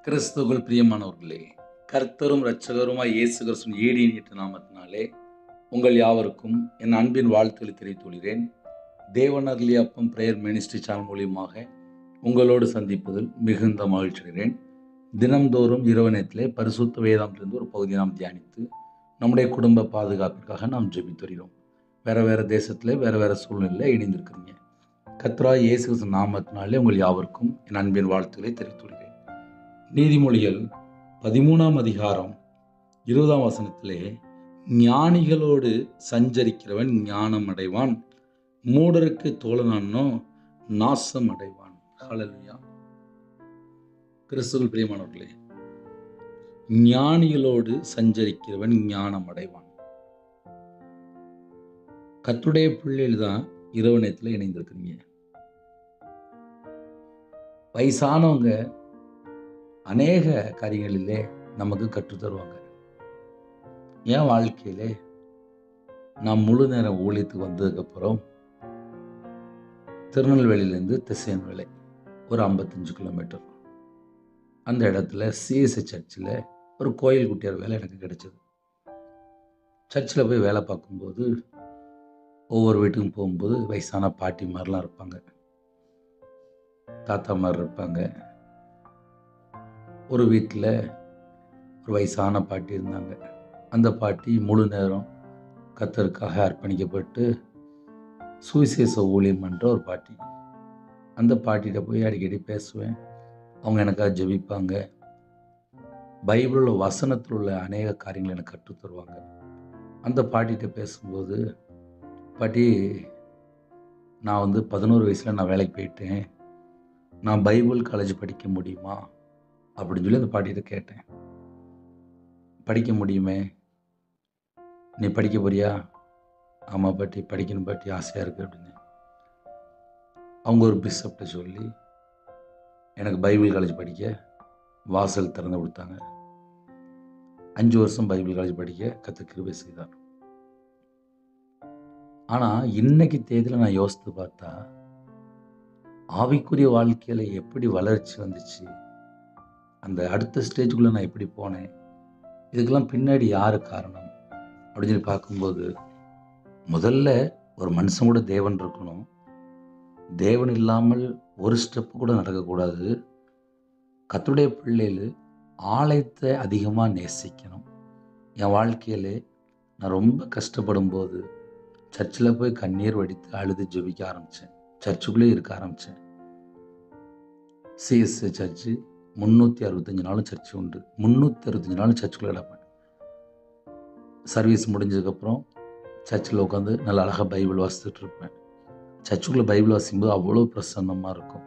கிறிஸ்துவுக்குள் பிரியமானவர்களே, கர்த்தரும் இரட்சகருமாய் இயேசு கிறிஸ்துவின் ஈடியற்ற நாமத்தினாலே உங்கள் யாவருக்கும் என் அன்பின் வாழ்த்துக்களை தெரிவித்துக் கொள்கிறேன். தேவன் அருளிய அப்பம் பிரேயர் மினிஸ்ட்ரி சேனல் மூலியமாக உங்களோடு சந்திப்பதில் மிகுந்த மகிழ்ச்சி அடைகிறேன். தினம்தோறும் இரவு நேரத்திலே பரிசுத்த வேதாந்திலிருந்து ஒரு பகுதியை நாம் தியானித்து நம்முடைய குடும்ப பாதுகாப்பிற்காக நாம் ஜெபித்து வருகிறோம். வேறு தேசத்தில் வேறு சூழ்நிலையில் இணைந்திருக்கிறீங்க. கர்த்தராகிய இயேசு கிறிஸ்துவின் நாமத்தினாலே உங்கள் யாவருக்கும் என் அன்பின் வாழ்த்துக்களை தெரிவித்துக் கொள்கிறேன். நீதிமொழிகள் 13ஆம் அதிகாரம் 20ஆம் வசனத்திலே, ஞானிகளோடு சஞ்சரிக்கிறவன் ஞானம் அடைவான், மூடருக்கு தோழனானோ நாசம் அடைவான். ஹல்லேலூயா. கிறிஸ்துவுக்குள் பிரியமானவர்களே, ஞானிகளோடு சஞ்சரிக்கிறவன் ஞானம் அடைவான். கர்த்தருடைய பிள்ளைகள் தான் இரவு நேரத்தில் இணைந்திருக்கிறீங்க. வயசானவங்க அநேக காரியங்களிலே நமக்கு கற்றுத்தருவாங்க. என் வாழ்க்கையிலே நான் முழு நேரம் ஊழியத்துக்கு வந்ததுக்கப்புறம் திருநெல்வேலியிலேருந்து திசையன்வேலை ஒரு 55 கிலோமீட்டர், அந்த இடத்துல சிஎஸ்ஐ சர்ச்சில் ஒரு கோயில் குட்டியார் வேலை எனக்கு கிடைச்சது. சர்ச்சில் போய் வேலை பார்க்கும்போது ஒவ்வொரு வீட்டுக்கும் போகும்போது வயசான பாட்டி மாதிரிலாம் இருப்பாங்க, தாத்தா மாதிரி இருப்பாங்க. ஒரு வீட்டில் ஒரு வயசான பாட்டி இருந்தாங்க. அந்த பாட்டி முழு நேரம் கர்த்தருக்காக அர்ப்பணிக்கப்பட்டு சுவிசேஷ ஊழியம் பண்ணுற ஒரு பாட்டி. அந்த பாட்டிகிட்ட போய் அடிக்கடி பேசுவேன். அவங்க எனக்காக ஜெபிப்பாங்க. பைபிளில் வசனத்தில் உள்ள அநேக காரியங்களை எனக்கு கற்றுத் தருவாங்க. அந்த பாட்டிகிட்ட பேசும்போது, பாட்டி, நான் 11 வயசில் நான் வேலைக்கு போயிட்டேன், நான் பைபிள் காலேஜ் படிக்க முடியுமா அப்படின்னு சொல்லி அந்த பாட்டிகிட்ட கேட்டேன். படிக்க முடியுமே, நீ படிக்க போறியா? ஆமாம் பாட்டி, படிக்கணும் பாட்டி, ஆசையாக இருக்குது அப்படின்னு. அவங்க ஒரு பிஷப்ட்ட சொல்லி எனக்கு பைபிள் காலேஜ் படிக்க வாசல் திறந்து கொடுத்தாங்க. 5 வருஷம் பைபிள் காலேஜ் படிக்க கர்த்தர் கிருபை செய்தார். ஆனால் இன்னைக்கு தேதியில் நான் யோசித்து பார்த்தா, ஆவிக்குரிய வாழ்க்கையில் எப்படி வளர்ச்சி வந்துச்சு, அந்த அடுத்த ஸ்டேஜுக்குள்ளே நான் எப்படி போனேன், இதுக்கெல்லாம் பின்னாடி யார் காரணம் அப்படின்னு சொல்லி பார்க்கும்போது, முதல்ல ஒரு மனுஷன் கூட தேவன் இருக்கணும். தேவன் இல்லாமல் ஒரு ஸ்டெப்பு கூட நடக்கக்கூடாது. கர்த்தருடைய பிள்ளைகள் ஆலயத்தை அதிகமாக நேசிக்கணும். என் வாழ்க்கையில் நான் ரொம்ப கஷ்டப்படும் போது சர்ச்சில் போய் கண்ணீர் வடித்து அழுது ஜெபிக்க ஆரம்பித்தேன். சர்ச்சுக்குள்ளே இருக்க ஆரம்பித்தேன். சிஎஸ்ஐ சர்ச்சு 365 நாளும் சர்ச்சு உண்டு. 365 நாளும் சர்ச்சுக்குள்ளே கிடப்பேன். சர்வீஸ் முடிஞ்சதுக்கப்புறம் சர்ச்சில் உட்காந்து நல்லா அழகாக பைபிள் வாசித்துட்டு இருப்பேன். சர்ச்சுக்குள்ளே பைபிள் வாசிக்கும்போது அவ்வளோ பிரசன்னமாக இருக்கும்.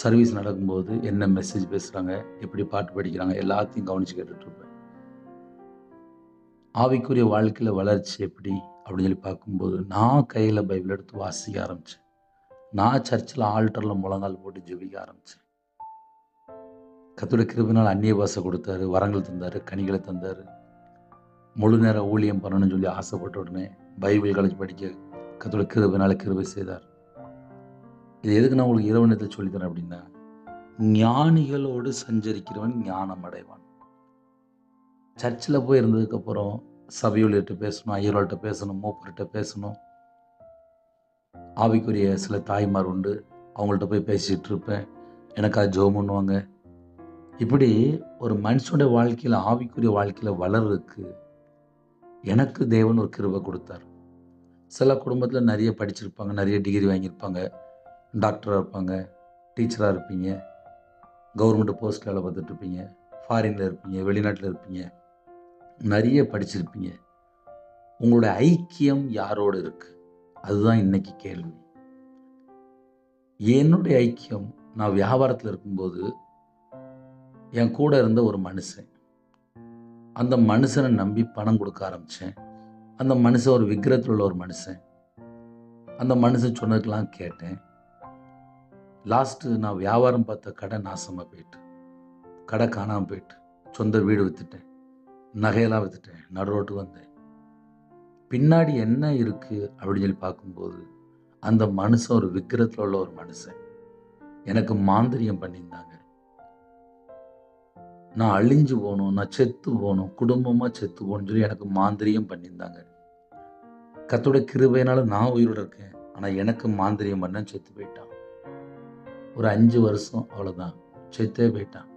சர்வீஸ் நடக்கும்போது என்ன மெசேஜ் பேசுகிறாங்க, எப்படி பாட்டு படிக்கிறாங்க, எல்லாத்தையும் கவனித்து கேட்டுட்ருப்பேன். ஆவிக்குரிய வாழ்க்கையில் வளர்ச்சி எப்படி அப்படின்னு சொல்லி பார்க்கும்போது, நான் கையில் பைபிள் எடுத்து வாசிக்க ஆரம்பித்தேன். நான் சர்ச்சில் ஆல்டரில் முழங்கால் போட்டு ஜெபிக்க ஆரம்பித்தேன். கர்த்தருடைய கிருபையினால் அந்நிய பாஷை கொடுத்தாரு, வரங்கள் தந்தார், கனிகளை தந்தார். முழு நேரம் ஊழியம் பண்ணணும்னு சொல்லி ஆசைப்பட்ட உடனே பைபிள் காலேஜ் படிக்க கர்த்தருடைய கிருபையினால் கிருபை செய்தார். இது எதுக்கு நான் உங்களுக்கு இரவு நேரத்தில் சொல்லித்தரேன் அப்படின்னா, ஞானிகளோடு சஞ்சரிக்கிறவன் ஞானம் அடைவான். சர்ச்சில் போய் இருந்ததுக்கப்புறம் சபையூழியர்கிட்ட பேசணும், ஐயர்கள்ட்ட பேசணும், மூப்பர்கிட்ட பேசணும். ஆவிக்குரிய சில தாய்மார் உண்டு, அவங்கள்ட்ட போய் பேசிகிட்டு இருப்பேன். எனக்காக ஜெபம் பண்ணுவாங்க. இப்படி ஒரு மனுஷனுடைய வாழ்க்கையில் ஆவிக்குரிய வாழ்க்கையில் வளர்றதுக்கு எனக்கு தேவன் ஒரு கிருபை கொடுத்தார். சில குடும்பத்தில் நிறைய படிச்சிருப்பாங்க, நிறைய டிகிரி வாங்கியிருப்பாங்க, டாக்டராக இருப்பாங்க, டீச்சராக இருப்பீங்க, கவர்மெண்ட் போஸ்ட்டில் வேலை பார்த்துட்டு இருப்பீங்க, ஃபாரினில் இருப்பீங்க, வெளிநாட்டில் இருப்பீங்க, நிறைய படிச்சிருப்பீங்க. உங்களுடைய ஐக்கியம் யாரோடு இருக்குது? அதுதான் இன்னைக்கு கேள்வி. என்னுடைய ஐக்கியம், நான் வியாபாரத்தில் இருக்கும்போது என் கூட இருந்த ஒரு மனுஷன், அந்த மனுஷனை நம்பி பணம் கொடுக்க ஆரம்பித்தேன். அந்த மனுஷன் ஒரு விக்கிரத்தில் உள்ள ஒரு மனுஷன். அந்த மனுஷன் சொன்னதுக்கெல்லாம் கேட்டேன். லாஸ்ட்டு நான் வியாபாரம் பார்த்த கடை நாசமாக போயிட்டு, கடை காணாமல் போயிட்டு, சொந்த வீடு விற்றுட்டேன், நகையெல்லாம் விற்றுட்டேன், நடு ரோட்டுக்கு வந்தேன். பின்னாடி என்ன இருக்குது அப்படின்னு சொல்லி பார்க்கும்போது, அந்த மனுஷன் ஒரு விக்கிரத்தில் உள்ள ஒரு மனுஷன். எனக்கு மாந்திரியம் பண்ணியிருந்தாங்க. நான் அழிஞ்சு போகணும், நான் செத்து போகணும், குடும்பமாக செத்து போகணும்னு சொல்லி எனக்கு மாந்திரியம் பண்ணியிருந்தாங்க. கர்த்தருடைய கிருபையினால நான் உயிரோட இருக்கேன். ஆனால் எனக்கு மாந்திரியம் பண்ண செத்து போயிட்டான். ஒரு 5 வருஷம் அவ்வளோதான், செத்தே போயிட்டான்.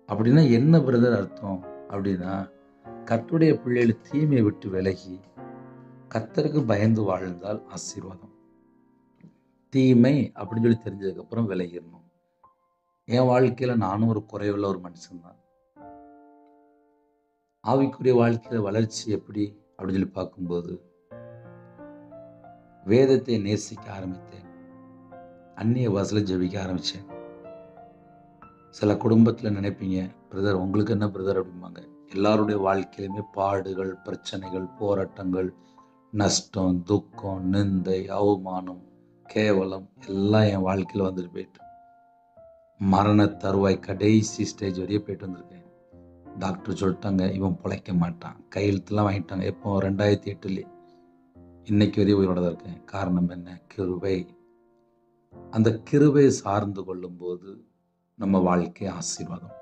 அப்படின்னா என்ன பிரதர் அர்த்தம் அப்படின்னா, கர்த்தருடைய பிள்ளைகள் தீமையை விட்டு விலகி கர்த்தருக்கு பயந்து வாழ்ந்தால் ஆசீர்வாதம். தீமை அப்படின்னு சொல்லி தெரிஞ்சதுக்கப்புறம் விலகிடணும். என் வாழ்க்கையில் நானும் ஒரு குறைவுள்ள ஒரு மனுஷன்தான். ஆவிக்குரிய வாழ்க்கையில் வளர்ச்சி எப்படி அப்படின்னு சொல்லி பார்க்கும்போது, வேதத்தை நேசிக்க ஆரம்பித்தேன். அந்நிய பாஷையில் ஜெபிக்க ஆரம்பித்தேன். சில குடும்பத்தில் நினைப்பீங்க, பிரதர் உங்களுக்கு என்ன பிரதர் அப்படிம்பாங்க. எல்லாருடைய வாழ்க்கையிலுமே பாடுகள், பிரச்சனைகள், போராட்டங்கள், நஷ்டம், துக்கம், நிந்தை, அவமானம், கேவலம் எல்லாம் என் வாழ்க்கையில் வந்துட்டு போயிட்டு, மரண தருவாய் கடைசி ஸ்டேஜ் வரையே போயிட்டு வந்திருக்கேன். டாக்டர் சொல்லிட்டாங்க, இவன் பிழைக்க மாட்டான். கையெழுத்துலாம் வாங்கிட்டாங்க. எப்போ 2008 இன்னைக்கு வரையும் உயிரோட தான் இருக்கேன். காரணம் என்ன? கிருபை. அந்த கிருபையை சார்ந்து கொள்ளும்போது நம்ம வாழ்க்கை ஆசீர்வாதம்.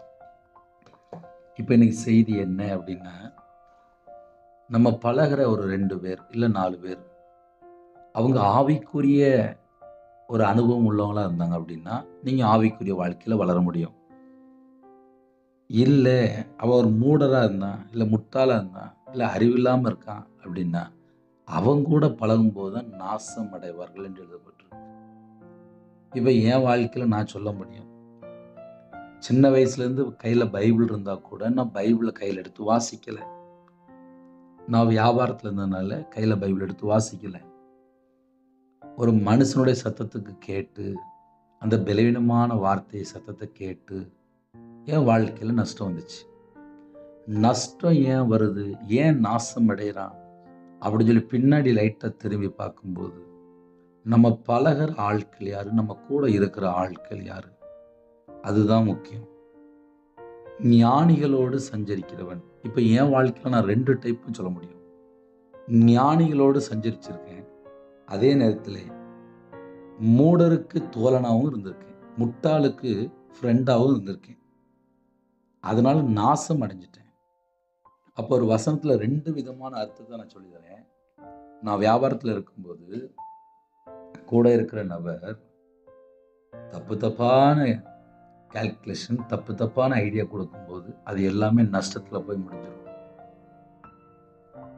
இப்போ இன்னைக்கு செய்தி என்ன அப்படின்னா, நம்ம பழகிற ஒரு 2 பேர் இல்லை 4 பேர், அவங்க ஆவிக்குரிய ஒரு அனுபவம் உள்ளவங்களா இருந்தாங்க அப்படின்னா நீங்கள் ஆவிக்குரிய வாழ்க்கையில் வளர முடியும். இல்லை அவன் ஒரு மூடராக இருந்தான், இல்லை முட்டாளாக இருந்தான், இல்லை அறிவில்லாமல் இருக்கான் அப்படின்னா அவங்க கூட பழகும்போது தான் நாசம் அடைவார்கள் என்று எழுதப்பட்டிருக்கு. இப்போ என் வாழ்க்கையில் நான் சொல்ல முடியும், சின்ன வயசுலேருந்து கையில் பைபிள் இருந்தால் கூட நான் பைபிளை கையில் எடுத்து வாசிக்கலை. நான் வியாபாரத்தில் இருந்ததுனால கையில் பைபிள் எடுத்து வாசிக்கலை. ஒரு மனுஷனுடைய சத்தத்துக்கு கேட்டு, அந்த பலவீனமான வார்த்தை சத்தத்தை கேட்டு என் வாழ்க்கையில் நஷ்டம் வந்துச்சு. நஷ்டம் ஏன் வருது, ஏன் நாசம் அடைகிறான் அப்படின்னு சொல்லி பின்னாடி லைட்டாக திரும்பி பார்க்கும்போது, நம்ம பழகிற ஆட்கள் யாரு, நம்ம கூட இருக்கிற ஆட்கள் யாரு, அதுதான் முக்கியம். ஞானிகளோடு சஞ்சரிக்கிறவன். இப்போ என் வாழ்க்கையில் நான் 2 டைப்பும் சொல்ல முடியும். ஞானிகளோடு சஞ்சரிச்சிருக்கேன், அதே நேரத்தில் மூடருக்கு தோழனாகவும் இருந்திருக்கேன், முட்டாளுக்கு ஃப்ரெண்டாகவும் இருந்திருக்கேன். அதனால நாசம் அடைஞ்சிட்டேன். அப்போ ஒரு வசனத்தில் 2 விதமான அர்த்தத்தை நான் சொல்லித்தரேன். நான் வியாபாரத்தில் இருக்கும்போது கூட இருக்கிற நபர் தப்பான கால்குலேஷன், தப்பான ஐடியா கொடுக்கும்போது அது எல்லாமே நஷ்டத்தில் போய் முடிஞ்சிடும்.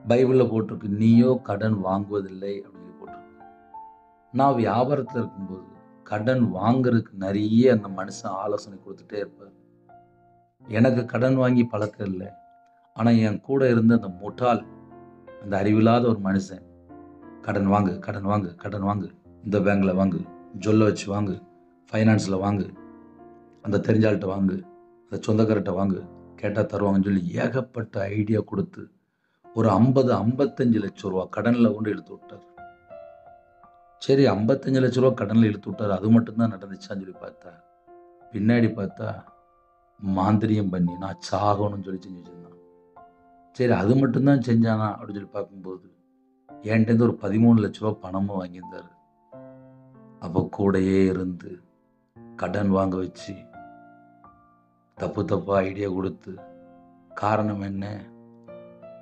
பைபிளில் போட்டிருக்கு, நீயோ கடன் வாங்குவதில்லை அப்படின்னு போட்டிருக்கு. நான் வியாபாரத்தில் இருக்கும்போது கடன் வாங்குறதுக்கு நிறைய அந்த மனுஷன் ஆலோசனை கொடுத்துட்டே இருப்பார். எனக்கு கடன் வாங்கி பழக்கம் இல்லை. ஆனால் என் கூட இருந்த அந்த முட்டாள், அந்த அறிவில்லாத ஒரு மனுஷன், கடன் வாங்கு, கடன் வாங்கு, கடன் வாங்கு, இந்த பேங்கில் வாங்கு, ஜொல்ல வச்சு வாங்கு, ஃபைனான்ஸில் வாங்கு, அந்த தெரிஞ்சாள்கிட்ட வாங்கு, அந்த சொந்தக்காரர்கிட்ட வாங்கு, கேட்டால் தருவாங்கன்னு சொல்லி ஏகப்பட்ட ஐடியா கொடுத்து ஒரு 50-55 லட்சம் ரூபா கடனில் கொண்டு இழுத்து விட்டார். சரி, 55 லட்ச ரூபா கடனில் இழுத்து விட்டார், அது மட்டும்தான் நடந்துச்சான்னு சொல்லி பார்த்தா, பின்னாடி பார்த்தா மாந்திரியம் பண்ணி நான் சாகணும்னு சொல்லி செஞ்சு வச்சிருந்தான். சரி, அது மட்டும்தான் செஞ்சானா அப்படின்னு சொல்லி பார்க்கும்போது என்கிட்ட ஒரு 13 லட்ச ரூபா பணமும் வாங்கியிருந்தார். அப்போ கூடையே இருந்து கடன் வாங்க வச்சு தப்பாக ஐடியா கொடுத்து, காரணம் என்ன?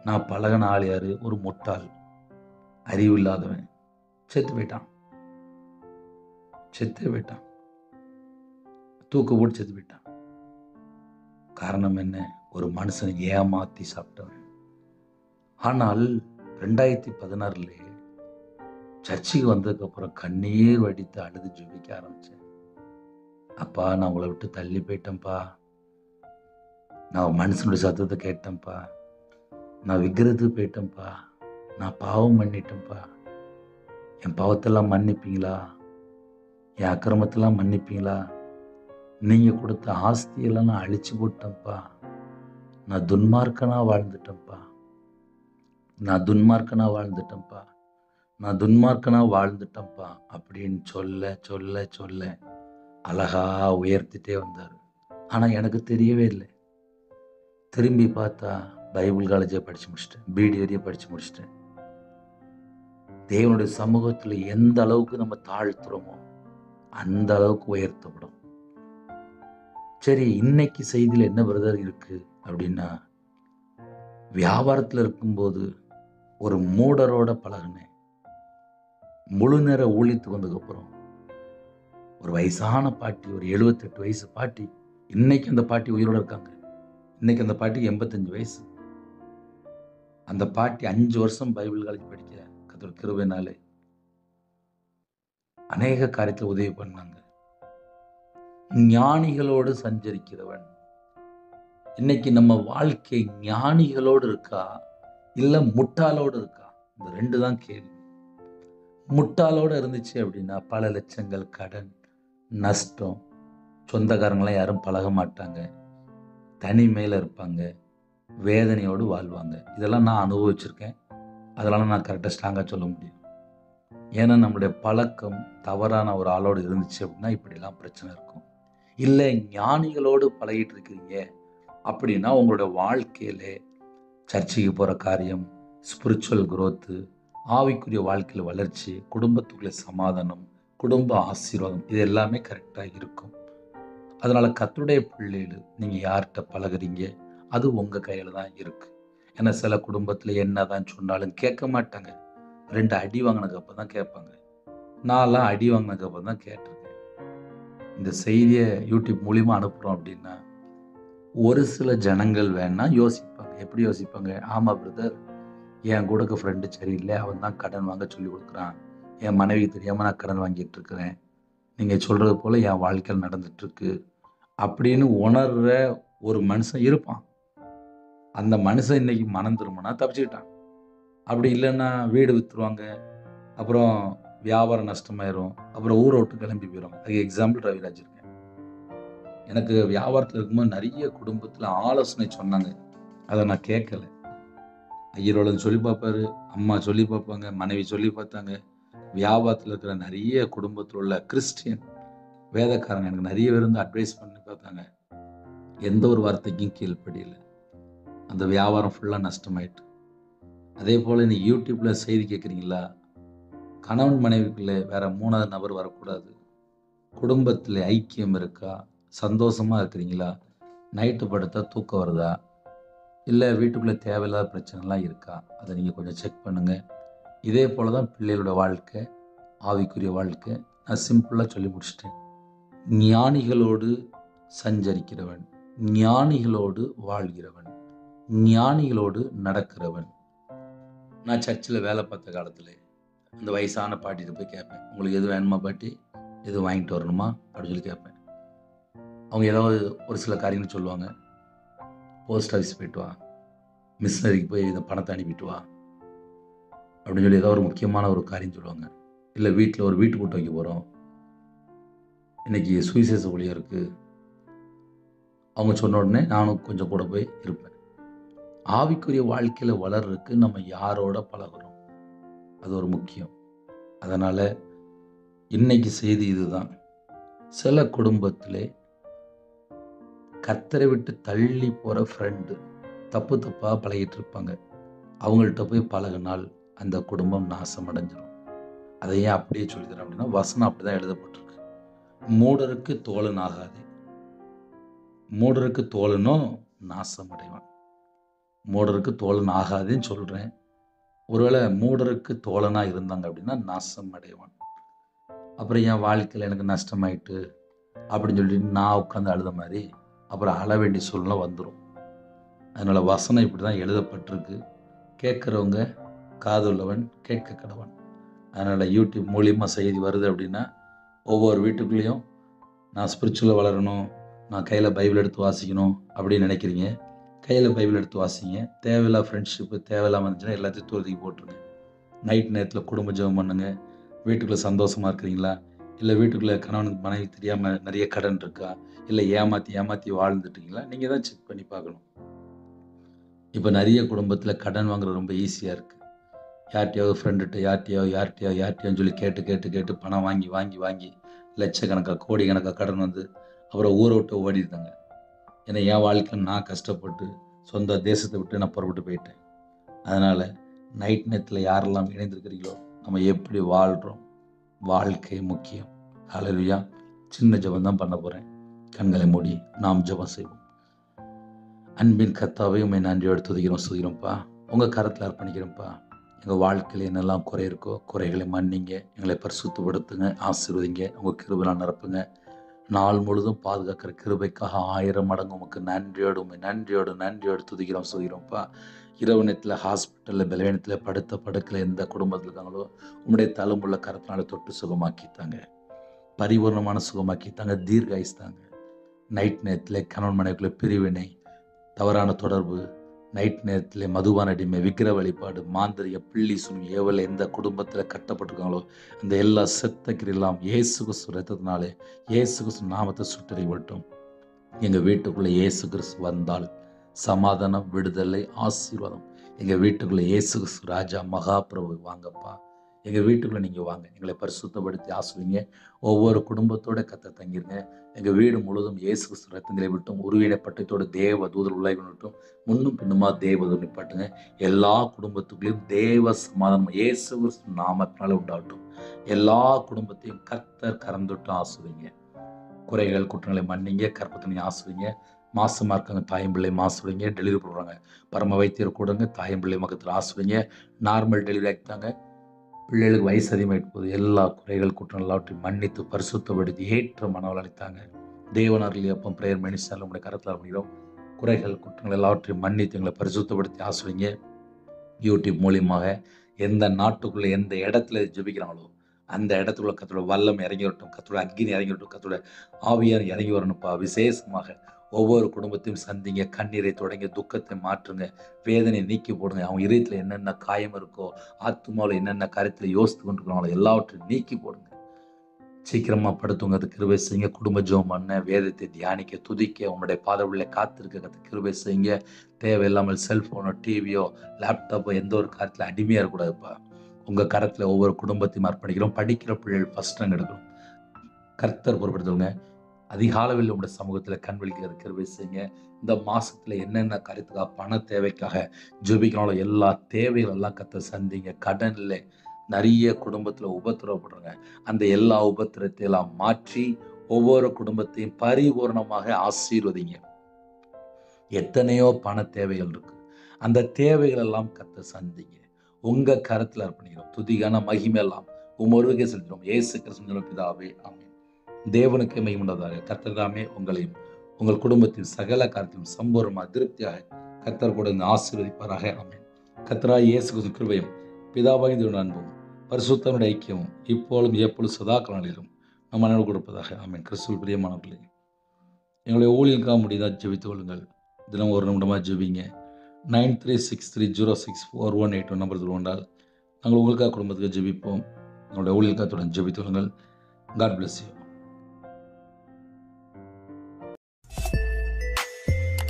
நான் பழகின ஆள் யாரு? ஒரு முட்டாள், அறிவு இல்லாதவன். செத்தே போயிட்டான். தூக்கு போட்டு செத்து போயிட்டான். காரணம் என்ன? ஒரு மனுஷனை ஏமாத்தி சாப்பிட்டவன். ஆனால் 2016 சர்ச்சுக்கு வந்ததுக்கப்புறம் கண்ணீர் வடித்து அழுது ஜெபிக்க ஆரம்பித்தேன். அப்பா, நான் உங்களை விட்டு தள்ளி போயிட்டேன்ப்பா. நான் மனுஷனுடைய சத்தத்தை கேட்டேன்ப்பா. நான் விக்கிரத்துக்கு போயிட்டேன்ப்பா. நான் பாவம் பண்ணிட்டேன்ப்பா. என் பாவத்தெல்லாம் மன்னிப்பீங்களா? என் அக்கிரமத்தெல்லாம் மன்னிப்பீங்களா? நீங்கள் கொடுத்த ஆஸ்தியெல்லாம் நான் அழிச்சு போட்டேன்ப்பா. நான் துன்மார்க்கனாக வாழ்ந்துட்டேன்ப்பா அப்படின்னு சொல்ல அழகா உயர்த்திட்டே வந்தார். ஆனால் எனக்கு தெரியவே இல்லை. திரும்பி பார்த்தா பைபிள் காலேஜே படித்து முடிச்சிட்டேன், பிடி வரையே படித்து முடிச்சிட்டேன். தேவனுடைய சமூகத்தில் எந்த அளவுக்கு நம்ம தாழ்த்துறோமோ அந்த அளவுக்கு உயர்த்தப்படும். சரி, இன்னைக்கு செய்தியில் என்ன பிரதர் இருக்கு அப்படின்னா, வியாபாரத்தில் இருக்கும்போது ஒரு மூடரோட பழகினேன். முழு நேர ஊழியத்துக்கு வந்ததுக்கப்புறம் ஒரு வயசான பாட்டி, ஒரு 78 வயசு பாட்டி, இன்னைக்கு அந்த பாட்டி உயிரோட இருக்காங்க. இன்னைக்கு அந்த பாட்டிக்கு 85 வயசு. அந்த பாட்டி 5 வருஷம் பைபிள் காலேஜ் படிக்க கர்த்தருடைய கிருபையினாலே அநேக காரியத்தில் உதவி பண்ணாங்க. ஞானிகளோடு சஞ்சரிக்கிறவன். இன்னைக்கு நம்ம வாழ்க்கை ஞானிகளோடு இருக்கா, இல்ல முட்டாளோடு இருக்கா? இந்த 2 தான் கேள்வி. முட்டாளோட இருந்துச்சு அப்படின்னா பல லட்சங்கள் கடன், நஷ்டம், சொந்தக்காரங்களாம் யாரும் பழக மாட்டாங்க, தனிமையில் இருப்பாங்க, வேதனையோடு வாழ்வாங்க. இதெல்லாம் நான் அனுபவிச்சிருக்கேன். அதனால நான் கரெக்டாக ஸ்ட்ராங்காக சொல்ல முடியும். ஏன்னா நம்மளுடைய பழக்கம் தவறான ஒரு ஆளோடு இருந்துச்சு அப்படின்னா இப்படிலாம் பிரச்சனை இருக்கும். இல்லை ஞானிகளோடு பழகிட்டு இருக்கிறீங்க அப்படின்னா உங்களோட வாழ்க்கையிலே சர்ச்சைக்கு போகிற காரியம், ஸ்பிரிச்சுவல் குரோத்து, ஆவிக்குரிய வாழ்க்கையில் வளர்ச்சி, குடும்பத்துக்குள்ளே சமாதானம், குடும்ப ஆசீர்வாதம், இது எல்லாமே கரெக்டாக இருக்கும். அதனால் கர்த்தருடைய பிள்ளைகள் நீங்கள் யார்கிட்ட பழகுறீங்க அது உங்கள் கையில் தான் இருக்குது. ஏன்னா சில குடும்பத்தில் என்ன தான் சொன்னாலும் கேட்க மாட்டாங்க. 2 அடி வாங்கினதுக்கப்புறம் தான் கேட்பாங்க. நான்லாம் அடி வாங்கினதுக்கப்புறம் தான் கேட்டிருக்கேன். இந்த செய்தியை யூடியூப் மூலிமா அனுப்புகிறோம் அப்படின்னா ஒரு சில ஜனங்கள் வேணா யோசிப்பாங்க. எப்படி யோசிப்பாங்க? ஆமாம் பிரதர், என் கூட ஃப்ரெண்டு சரியில்லை, அவன் தான் கடன் வாங்க சொல்லி கொடுக்குறான், என் மனைவி தெரியாமல் நான் கடன் வாங்கிட்டு இருக்கிறேன், நீங்கள் சொல்கிறது போல் என் வாழ்க்கையில் நடந்துட்டுருக்கு அப்படின்னு உணர்கிற ஒரு மனுஷன் இருப்பான். அந்த மனுஷன் இன்னைக்கு மனம் திரும்பினா தப்பிச்சுக்கிட்டான். அப்படி இல்லைன்னா வீடு விற்றுருவாங்க, அப்புறம் வியாபாரம் நஷ்டமாயிரும், அப்புறம் ஊரை விட்டு கிளம்பி போயிடும். அதுக்கு எக்ஸாம்பிள் ரவிராஜ் இருக்கேன். எனக்கு வியாபாரத்தில் இருக்கும்போது நிறைய குடும்பத்தில் ஆலோசனை சொன்னாங்க. அதை நான் கேட்கல. ஐயரோடு சொல்லி பார்ப்பாரு, அம்மா சொல்லி பார்ப்பாங்க, மனைவி சொல்லி பார்த்தாங்க. வியாபாரத்தில் இருக்கிற நிறைய குடும்பத்தில் உள்ள கிறிஸ்டியன் வேதக்காரங்க எனக்கு நிறைய பேர் வந்து அட்வைஸ் பண்ணி பார்த்தாங்க. எந்த ஒரு வார்த்தைக்கும் கீழ்ப்படியில் அந்த வியாபாரம் ஃபுல்லாக நஷ்டமாயிட்டு. அதே போல் இன்னைக்கு யூடியூப்பில் செய்தி கேட்குறீங்களா, கணவன் மனைவிக்குள்ளே வேற 3வது நபர் வரக்கூடாது, குடும்பத்தில் ஐக்கியம் இருக்கா, சந்தோஷமாக இருக்கிறீங்களா, நைட்டு படுத்தா தூக்கம் வருதா, இல்லை வீட்டுக்குள்ளே தேவையில்லாத பிரச்சனைலாம் இருக்கா, அதை நீங்கள் கொஞ்சம் செக் பண்ணுங்கள். இதே போல் தான் பிள்ளைகளோட வாழ்க்கை, ஆவிக்குரிய வாழ்க்கை. நான் சிம்பிளாக சொல்லி முடிச்சிட்டேன். ஞானிகளோடு சஞ்சரிக்கிறவன், ஞானிகளோடு வாழ்கிறவன், ஞானிகளோடு நடக்கிறவன். நான் சர்ச்சில் வேலை பார்த்த காலத்தில் அந்த வயசான பாட்டிகிட்ட போய் கேட்பேன், உங்களுக்கு எது வேணுமா பாட்டி, எது வாங்கிட்டு வரணுமா அப்படின்னு சொல்லி கேட்பேன். அவங்க ஏதாவது ஒரு சில காரியங்கள் சொல்லுவாங்க. போஸ்ட் ஆஃபீஸ் போயிட்டு வா, மிஷினரிக்கு போய் இந்த பணத்தை அனுப்பிட்டு வா அப்படின்னு சொல்லி ஏதோ ஒரு முக்கியமான ஒரு காரியம் சொல்லுவாங்க. இல்லை வீட்டில் ஒரு வீட்டு கூட்டம் வைக்க போகிறோம், இன்றைக்கி சுவிசேஷ ஊழியம் இருக்குது, அவங்க சொன்ன உடனே நானும் கொஞ்சம் கூட போய் இருப்பேன். ஆவிக்குரிய வாழ்க்கையில் வளர்றதுக்கு நம்ம யாரோட பழகுறோம் அது ஒரு முக்கியம். அதனால் இன்னைக்கு செய்தி இதுதான். சில குடும்பத்திலே கர்த்தரை விட்டு தள்ளி போகிற ஃப்ரெண்டு தப்பு தப்பாக பழகிட்டு இருப்பாங்க. அவங்கள்ட்ட போய் பழகினால் அந்த குடும்பம் நாசம் அடைஞ்சிடும். அதை ஏன் அப்படியே சொல்லித்தரேன் அப்படின்னா வசனம் அப்படி தான் எழுதப்பட்டிருக்கு. மூடருக்கு தோழன் ஆகாதே, மூடருக்கு தோழனோ நாசம் அடைவான். மூடருக்கு தோழன் ஆகாதேன்னு சொல்கிறேன். ஒருவேளை மூடருக்கு தோழனாக இருந்தாங்க அப்படின்னா நாசம் அடைவான். அப்புறம் என் வாழ்க்கையில் எனக்கு நஷ்டமாயிட்டு அப்படின்னு சொல்லிட்டு நான் உட்காந்து அழுத மாதிரி அப்புறம் அழ வேண்டிய சூழ்நிலை வந்துடும். அதனால் வசனம் இப்படி தான் எழுதப்பட்டிருக்கு. கேட்குறவங்க காதுள்ளவன் கேட்க கடவன். அதனால் யூடியூப் மூலியமாக செய்தி வருது அப்படின்னா ஒவ்வொரு வீட்டுக்குள்ளேயும் நான் ஸ்பிரிச்சுவலாக வளரணும், நான் கையில் பைபிள் எடுத்து வாசிக்கணும் அப்படின்னு நினைக்கிறீங்க, கையில் பைபிள் எடுத்து வாசிங்க. தேவையில்லா ஃப்ரெண்ட்ஷிப்பு தேவையில்லாமல் இருந்துச்சுன்னா எல்லாத்தையும் தூரத்துக்கு போட்டுருங்க. நைட் நேரத்தில் குடும்ப ஜெபம் பண்ணுங்க. வீட்டுக்குள்ளே சந்தோஷமாக இருக்கிறீங்களா, இல்லை வீட்டுக்குள்ளே கணவனுக்கு மனைவி தெரியாமல் நிறைய கடன் இருக்கா, இல்லை ஏமாற்றி வாழ்ந்துட்டீங்களா, நீங்கள் தான் செக் பண்ணி பார்க்கணும். இப்போ நிறைய குடும்பத்தில் கடன் வாங்குறது ரொம்ப ஈஸியாக இருக்குது. யார்கிட்டையாவது ஃப்ரெண்டுகிட்ட யார்கிட்டையான்னு சொல்லி கேட்டு பணம் வாங்கி லட்சக்கணக்காக கோடிக்கணக்காக கடன் வந்து அப்புறம் ஊரை விட்டு ஓடிட்டாங்க. ஏன்னா என் வாழ்க்கையில் நான் கஷ்டப்பட்டு சொந்த தேசத்தை விட்டு நான் புறப்பட்டு போயிட்டேன். அதனால் நைட் நேரத்தில் யாரெல்லாம் இணைந்திருக்கிறீங்களோ நம்ம எப்படி வாழ்கிறோம், வாழ்க்கை முக்கியம். ஹல்லேலூயா. சின்ன ஜெபம் தான் பண்ண போகிறேன். கண்களை மூடி நாம் ஜெபம் செய்வோம். அன்பின் கர்த்தாவே, உம்மை நன்றியோடு துதிக்கிறோம்ப்பா. உங்கள் கரத்தில் அர்ப்பணிக்கிறோம்ப்பா. எங்கள் வாழ்க்கையில் என்னெல்லாம் குறை இருக்கோ குறைகளை மன்னிங்க, எங்களை பரிசுத்தப்படுத்துங்க, ஆசீர்வதிங்க, உங்கள் கிருபையால் நிரப்புங்க. நாள் முழுதும் பாதுகாக்கிற கிருபைக்காக 1000 மடங்கு உமக்கு நன்றியோடு துதிக்கிறோம்ப்பா. இரவு நேரத்தில் ஹாஸ்பிட்டலில் பலவீனத்தில் படுத்த படுக்கையில் எந்த குடும்பத்தில் இருக்காங்களோ உம்முடைய தழும்புள்ள கரத்தினால தொட்டு சுகமாக்கித்தாங்க, பரிபூர்ணமான சுகமாக்கித்தாங்க, தீர்காயிஸ்தாங்க. நைட் நேரத்தில் கணவன் மனைவிக்குள்ள பிரிவினை, தவறான தொடர்பு, நைட் நேரத்தில் மதுபான அடிமை, விக்கிர வழிபாடு, மாந்திரிக, பிள்ளி சுனி, ஏவல் எந்த குடும்பத்தில் கட்டப்பட்டிருக்காங்களோ அந்த எல்லா செத்தக்கிரெல்லாம் இயேசு கிறிஸ்து ரத்தத்தினாலே இயேசு கிறிஸ்து நாமத்தை சுட்டறிவிட்டோம். எங்கள் வீட்டுக்குள்ளே இயேசு கிறிஸ்து வந்தால் சமாதானம், விடுதலை, ஆசீர்வாதம். எங்கள் வீட்டுக்குள்ளே இயேசு கிறிஸ்து ராஜா மகாபிரபு வாங்கப்பா. எங்கள் வீட்டுக்குள்ளே நீங்கள் வாங்க, எங்களை பரிசுத்தப்படுத்தி ஆசுவீங்க. ஒவ்வொரு குடும்பத்தோட கர்த்தர் தங்கிருங்க. எங்கள் வீடு முழுவதும் இயேசு கிறிஸ்து ரத்தங்களை விட்டும் உருவின பட்டத்தோடு தேவ தூதர் உள்ளாகி விட்டும் முன்னும் பின்னுமா தேவ தூதர் நிப்பாட்டுங்க. எல்லா குடும்பத்துக்குள்ளேயும் தேவ சமாதானம் இயேசு கிறிஸ்து நாமத்தினால உண்டாகட்டும். எல்லா குடும்பத்தையும் கர்த்தர் கறந்துட்டு ஆசுவீங்க. குறைகள் குற்றங்களை மன்னிங்க, கற்பத்தினை ஆசுவீங்க. மாசமாக இருக்காங்க தாயும் பிள்ளை ஆசுவீங்க. டெலிவரி போடுறாங்க பரம வைத்தியர் கூடங்க தாயும் பிள்ளை மகத்தில் ஆசுவீங்க. நார்மல் டெலிவரி ஆகிட்டாங்க, பிள்ளைகளுக்கு வயசு அதிகமாகிட்டு போகுது. எல்லா குறைகள் குற்றம் எல்லாவற்றையும் மன்னித்து பரிசுத்தப்படுத்தி ஏற்ற மனவள் அளித்தாங்க. தேவனாரில் அப்போ பிரேயர் மினிஸ்டர் நம்முடைய கரத்தில் அப்படிங்கிறோம். குறைகள் குற்றங்கள் எல்லாவற்றையும் மன்னித்து எங்களை பரிசுத்தப்படுத்தி ஆசுவீங்க. யூடியூப் மூலியமாக எந்த நாட்டுக்குள்ளே எந்த இடத்துல ஜெபிக்கிறாங்களோ அந்த இடத்துக்குள்ள கத்தோட வல்லம் இறங்கி வரட்டும், கத்தோட அக்கினி இறங்கி வரட்டும், கத்தோட ஆவியார் இறங்கி வரணும்ப்பா. விசேஷமாக ஒவ்வொரு குடும்பத்தையும் சந்திங்க, கண்ணீரை தொடங்கி துக்கத்தை மாற்றுங்க, வேதனை நீக்கி போடுங்க. அவங்க இதயத்தில் என்னென்ன காயம் இருக்கோ, ஆத்மாவில் என்னென்ன காரியத்தில் யோசித்து கொண்டிருக்கிறாங்களோ எல்லாவற்றையும் நீக்கி போடுங்க. சீக்கிரமாக படுத்துங்க, அது கிருபை செய்யுங்க. குடும்ப ஜெபம் பண்ண, வேதத்தை தியானிக்க, துதிக்க, உங்களுடைய பாதவில்லை காத்திருக்க கற்று கிருபை செய்யுங்க. தேவையில்லாமல் செல்ஃபோனோ டிவியோ லேப்டாப்போ எந்த ஒரு காரியத்தில் அடிமையாக இருக்கக்கூடாதுப்பா. உங்கள் கரத்தில் ஒவ்வொரு குடும்பத்தையும் அர்ப்பணிக்கிறோம். படிக்கிற பிள்ளைகள் ஃபஸ்ட் ரேங்க் எடுக்கணும், கர்த்தர் பொறுப்படுத்துவங்க. அதிகாலவில் உங்களுடைய சமூகத்தில் கண் விழிக்கிற கிருபை செய்யுங்க. இந்த மாதத்தில் என்னென்ன காரியத்துக்காக பண தேவைக்காக ஜெபிக்கிறாங்களோ எல்லா தேவைகள் எல்லாம் கர்த்தர் சந்திங்க. கடனில் நிறைய குடும்பத்தில் உபத்திரவப்படுறாங்க, அந்த எல்லா உபத்திரத்தை எல்லாம் மாற்றி ஒவ்வொரு குடும்பத்தையும் பரிபூர்ணமாக ஆசீர்வதிங்க. எத்தனையோ பண தேவைகள் இருக்கு, அந்த தேவைகள் எல்லாம் கர்த்தர் சந்திங்க. உங்கள் கரத்தில் அர்ப்பணிக்கிறோம். துதிகான மகிமை எல்லாம் ஒருவருக்கே செலுத்தினோம். இயேசு கிறிஸ்து பிதாவே, ஆமென். தேவனுக்கு மகிமை உண்டாவதாக. கர்த்தர் தாமே உங்களையும் உங்கள் குடும்பத்தின் சகல காரியத்திலும் சம்பூர்ணமாக திருப்தியாக கர்த்தர் கூட ஆசீர்வதிப்பாராக. ஆமென். கர்த்தராகிய இயேசு கிறிஸ்து கிருபையும் பிதாவாகிய தேவனுடைய அன்பும் பரிசுத்தனுடைய ஐக்கியமும் இப்பொழுதும் எப்பொழுதும் சதா காலங்களிலும் நம்ம நினைவு கொடுப்பதாக. ஆமென். கிறிஸ்துவில் பிரியமானவர்களே, எங்களுடைய ஊழியர்களுக்காக முடிந்தால் ஜெபித்துக் கொள்ளுங்கள். தினம் ஒரு நிமிடமாக ஜெபிங்க. 9363064181 நம்பர் கொண்டால் நாங்கள் உங்களுக்காக குடும்பத்துக்கு ஜெபிப்போம். எங்களுடைய ஊழியர்களுக்காக தொடர்ந்து ஜெபித்துக் கொள்ளுங்கள். God bless you.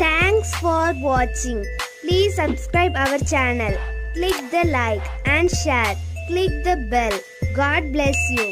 Thanks for watching. Please subscribe our channel. Click the like and share. Click the bell. God bless you.